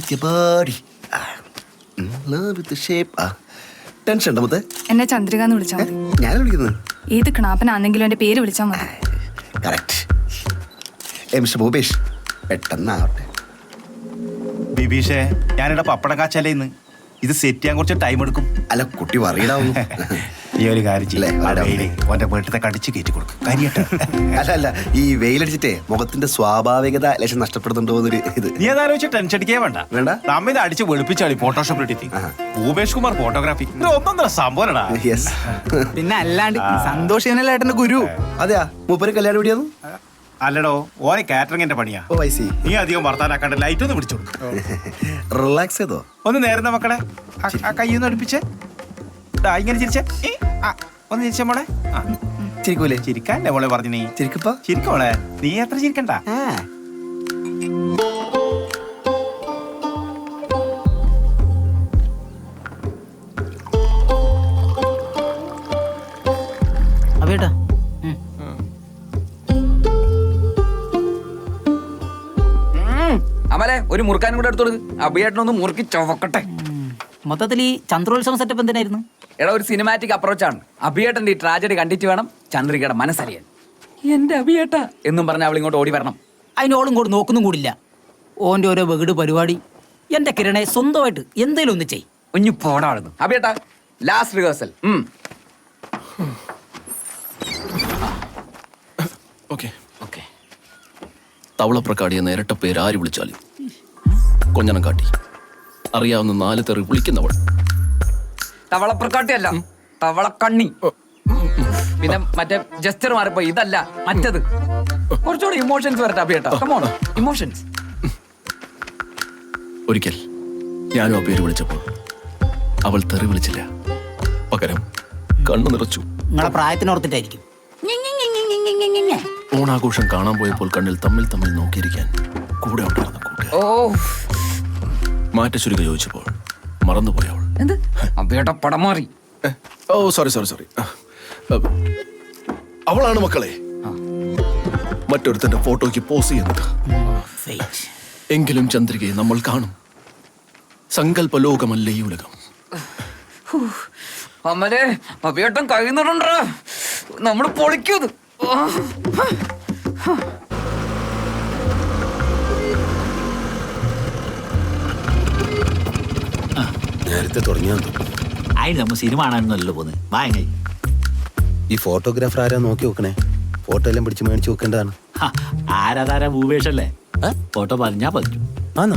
with your body. Love with the shape. Tension ഉണ്ടോ മുത്തേ? എന്നെ ചന്ദ്രിക എന്ന് വിളിച്ചാൽ മതി. ഞാൻ വിളിക്കുന്നത് ഏത് കണാപ്പനാണെങ്കിലും എന്റെ പേര് വിളിച്ചാൽ മതി. കറക്റ്റ്. മിസ്റ്റർ ഭൂപേഷ്, പെട്ടെന്നാവട്ടെ. ബിബീഷേ, ഞാനിവിടെ പപ്പടം കാച്ചാലേന്ന്. ഇത് സെറ്റ് ചെയ്യാൻ കുറച്ച് ടൈം എടുക്കും. അല്ല, കുട്ടി വറീടാവും. ഈ ഒരു കാര്യം ചെയ്യേ, ഓന്റെ വീട്ടിലത്തെ കടിച്ച് കയറ്റി കൊടുക്കും. കരിയട്ടെ. അല്ല, ഈ വെയിലടിച്ചിട്ടേ മുഖത്തിന്റെ സ്വാഭാവികത ലക്ഷം നഷ്ടപ്പെടുന്നുണ്ടോ എന്നൊരു ഇത്. നീ അതാലോചിച്ച് ടെൻഷൻ അടിക്കേ വേണ്ട. നമ്മ ഇത് അടിച്ച് വെളുപ്പിച്ചാളി ഫോട്ടോഷോപ്പ് ഇട്ടി. ഭൂപേഷ് കുമാർ ഫോട്ടോഗ്രാഫി ഒന്നൊന്നര സംഭവനടാ. പിന്നെ അല്ലാണ്ട് സന്തോഷ് ഏട്ടന്റെ ഗുരു. അതെയാ, മൂപ്പര് കല്യാണം എവിടെയാന്നു? അല്ലടോ, ഓനെ കാറ്ററിംഗിന്റെ പണിയാ. നീ അധികം വർത്താനാക്കാണ്ട് ലൈറ്റ് ഒന്ന് പിടിച്ചു. റിലാക്സ് ചെയ്തോ? ഒന്ന് നേരുന്ന മക്കളെ, ആ കയ്യൊന്ന് അടുപ്പിച്ചേ. ഇങ്ങനെ ചിരിച്ചേ. ഒന്ന് ചിരിച്ച മോളെ. ചിരിക്കൂലേ? ചിരിക്കാല്ലേ മോളെ പറഞ്ഞു. നീ ചിരിക്കപ്പാ. ചിരിക്കോളെ, നീ എത്ര ചിരിക്കണ്ട. അവേട്ടാ അമലെ, ഒരു മുറുക്കാനും കൂടെ എടുത്തോളൂ. അഭിയേട്ടനൊന്ന് മുറുക്കി ചവക്കട്ടെ. മൊത്തത്തിൽ ഈ ചന്ദ്രോത്സവം സെറ്റപ്പ് എന്തിനായിരുന്നു? എടാ, ഒരു സിനിമാറ്റിക് അപ്രോച്ചാണ്. അഭിയേട്ടന്റെ ഈ ട്രാജഡി കണ്ടിട്ട് വേണം ചന്ദ്രികയുടെ മനസ്സറിയാൻ. എന്റെ അഭിയേട്ട എന്നും പറഞ്ഞ അവൾ ഇങ്ങോട്ട് ഓടി വരണം. അതിനോളും കൂടി നോക്കുന്നും കൂടില്ല. ഓന്റെ ഓരോ വെകിട് പരിപാടി. എന്റെ കിരണെ സ്വന്തമായിട്ട് എന്തേലും ഒന്ന് ചെയ്. ഒഞ്ഞു പോടാടുന്നു. അഭിയേട്ട, ലാസ്റ്റ് റിഹേഴ്സൽ. തവളപ്രക്കാടിയ നേരിട്ട പേര് ആര് വിളിച്ചാലും കൊഞ്ഞനം കാട്ടി അറിയാവുന്ന 4 തെറി വിളിക്കുന്നവൾ. തവളപ്രക്കാട്ടിയല്ല, തവളക്കണ്ണി. പിന്നെ മറ്റേ ജസ്റ്റർ മാറിപ്പോ. ഇതല്ല, മറ്റത്. കുറച്ചുകൂടി ഇമോഷൻസ് വരട്ടെ അഭിയേട്ട. Come on, emotions. ഒരിക്കൽ ഞാനും ആ പേര് വിളിച്ചപ്പോൾ അവൾ തെറി വിളിച്ചില്ല, പകരം കണ്ണു നിറച്ചു. നിങ്ങളെ പ്രായത്തിനോർത്തിട്ടായിരിക്കും. ഓണാഘോഷം കാണാൻ പോയപ്പോൾ കണ്ണിൽ തമ്മിൽ തമ്മിൽ നോക്കിയിരിക്കാൻ കൂടെ ഉണ്ടായിരുന്ന കൂട്ടുകാർ മാറ്റച്ചുരുക ചോദിച്ചപ്പോൾ മറന്നുപോയവൾ. എന്ത് അഭിയേട്ട പടം മാറി? ഓ സോറി സോറി സോറി. അവളാണ് മക്കളെ മറ്റൊരുത്തന്റെ ഫോട്ടോയ്ക്ക് പോസ് ചെയ്യുന്നത്. എങ്കിലും ചന്ദ്രികയെ നമ്മൾ കാണും. സങ്കല്പലോകമല്ല ഈ ഉലകം. അമ്മലെ, അഭിയേട്ടൻ കഴിയുന്നുണ്ടോ? നമ്മൾ പൊളിക്കുന്നത്. നേരത്തെ തുടങ്ങിയാ അതിന് നമ്മൾ സിനിമ കാണാനല്ലോ പോകുന്നത്. വാങ്ങി ഈ ഫോട്ടോഗ്രാഫർ ആരാ നോക്കി നോക്കണേ? ഫോട്ടോ എല്ലാം പിടിച്ച് മേടിച്ച് വെക്കേണ്ടതാണ്. ആരാധാര ഭൂപേഷല്ലേ? ഫോട്ടോ പറഞ്ഞാ പതിച്ചു. ആണോ?